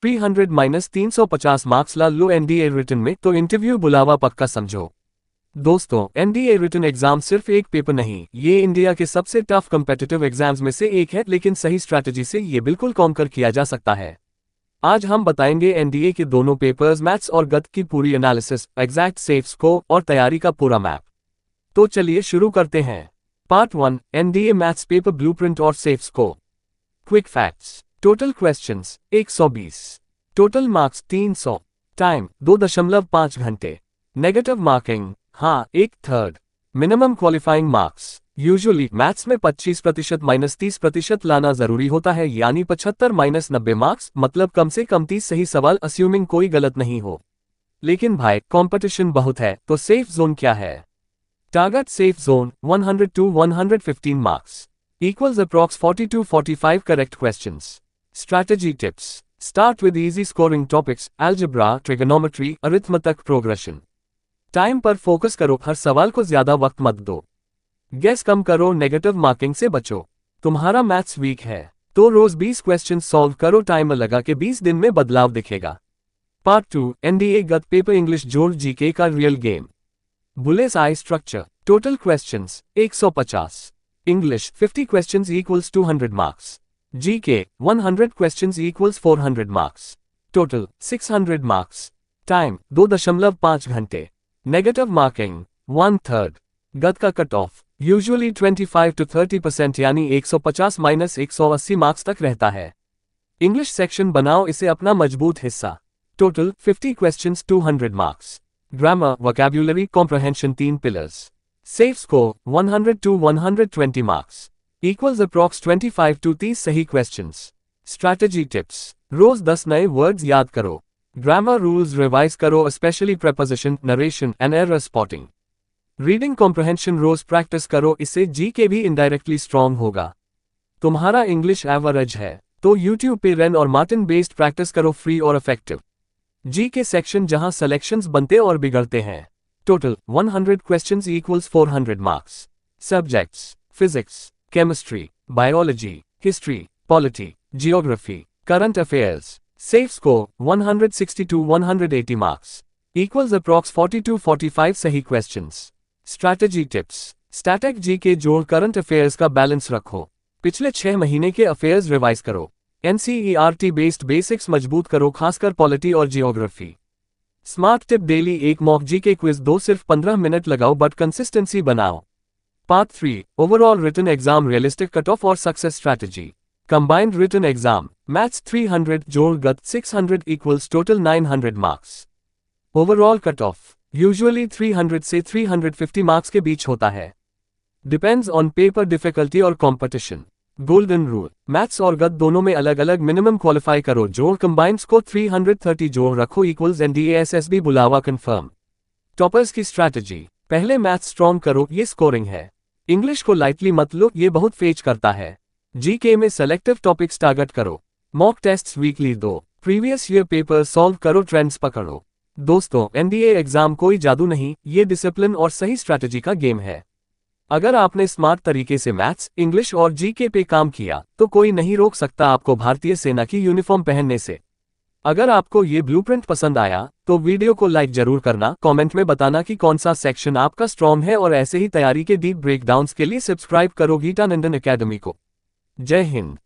300 minus 350 marks ला लो NDA written में तो interview बुलावा पक्का समझो। दोस्तों, एनडीए रिटन एग्जाम सिर्फ एक पेपर नहीं, ये इंडिया के सबसे टफ कॉम्पिटिटिव एग्जाम्स में से एक है, लेकिन सही स्ट्रैटेजी से ये बिल्कुल कॉन्कर किया जा सकता है। आज हम बताएंगे एनडीए के दोनों पेपर्स मैथ्स और गत की पूरी एनालिसिस, एग्जैक्ट सेफ स्कोर और तैयारी का पूरा मैप। तो चलिए शुरू करते हैं। Part 1, NDA maths paper blueprint और safe score. Quick facts. Total questions 120, total marks 300, time 2.5 घंटे, नेगेटिव मार्किंग हाँ 1/3, minimum qualifying marks. Usually maths में 25% माइनस 30% लाना जरूरी होता है, यानी 75 माइनस 90 मार्क्स, मतलब कम से कम 30 सही सवाल, अस्यूमिंग कोई गलत नहीं हो। लेकिन भाई कंपटीशन बहुत है, तो सेफ जोन क्या है? Target safe zone 100 to 115 marks equals approx 40 to 45 correct questions. Strategy tips. Start with easy scoring topics, algebra, trigonometry, arithmetic progression. Time पर फोकस करो, हर सवाल को ज्यादा वक्त मत दो। गेस कम करो, नेगेटिव मार्किंग से बचो। तुम्हारा मैथ्स वीक है तो रोज 20 क्वेश्चन सॉल्व करो, टाइमर लगा के 20 दिन में बदलाव दिखेगा। Part 2, NDA GAT paper English जोड़ जीके का रियल गेम। बुलेस आई structure. Total questions 150, English 50 questions equals 200 marks, GK 100 questions equals 400 marks, total 600 marks, time 2.5 घंटे, नेगेटिव मार्किंग 1/3, गत का कट ऑफ यूजुअली 25 to 30% यानी 150 माइनस 180 मार्क्स तक रहता है। इंग्लिश सेक्शन बनाओ इसे अपना मजबूत हिस्सा। Total 50 questions 200 marks, grammar, vocabulary, comprehension 3 pillars, safe score 100 to 120 marks equals approx 25 to 30 सही क्वेश्चंस। Strategy tips. रोज 10 नए वर्ड्स याद करो, ग्रामर रूल्स रिवाइज करो, specially preposition, narration and error spotting. Reading comprehension रोज प्रैक्टिस करो, इससे जीके भी indirectly strong होगा। तुम्हारा इंग्लिश एवरेज है तो यूट्यूब पे रेन और मार्टिन बेस्ड प्रैक्टिस करो, फ्री और इफेक्टिव। जीके सेक्शन जहां सिलेक्शंस बनते और बिगड़ते हैं। Total 100 questions equals 400 marks. Subjects physics, chemistry, biology, history, polity, geography, current affairs. Safe score 160 to 180 marks equals approx 40 to 45 सही questions. Strategy tips. Static GK जोड़ current affairs का balance रखो, पिछले 6 महीने के अफेयर्स रिवाइज करो, एनसीईआरटी बेस्ड बेसिक्स मजबूत करो, खासकर पॉलिटी और जियोग्राफी। स्मार्ट टिप, डेली एक मॉक जीके क्विज दो, सिर्फ 15 मिनट लगाओ बट कंसिस्टेंसी बनाओ। Part 3, overall written exam realistic cut off और success strategy. Combined written exam maths 300 जोड़ गत 600 equals total 900 marks. Overall cut off usually 300 से 350 मार्क्स के बीच होता है, डिपेंड्स ऑन पेपर डिफिकल्टी और कंपटीशन। गोल्डन रूल, मैथ्स और गत दोनों में अलग अलग मिनिमम क्वालिफाई करो, जोड़ कंबाइंड्स को 330 जोड़ रखो इक्वल्स एनडीए एसएसबी बुलावा कंफर्म। टॉपर्स की स्ट्रैटेजी। पहले मैथ्स स्ट्रॉन्ग करो, ये स्कोरिंग है। इंग्लिश को लाइटली मत लो, ये बहुत फेच करता है। जीके में सेलेक्टिव टॉपिक्स टारगेट करो, मॉक टेस्ट्स वीकली दो, प्रीवियस ईयर पेपर सॉल्व करो, ट्रेंड्स पकड़ो। दोस्तों, एनडीए एग्जाम कोई जादू नहीं, ये डिसिप्लिन और सही स्ट्रैटेजी का गेम है। अगर आपने स्मार्ट तरीके से मैथ्स, इंग्लिश और जीके पे काम किया तो कोई नहीं रोक सकता आपको भारतीय सेना की यूनिफॉर्म पहनने से। अगर आपको ये ब्लूप्रिंट पसंद आया तो वीडियो को लाइक जरूर करना, कमेंट में बताना कि कौन सा सेक्शन आपका स्ट्रॉन्ग है, और ऐसे ही तैयारी के डीप ब्रेकडाउन्स के लिए सब्सक्राइब करो गीतानंदन एकेडमी को। जय हिंद।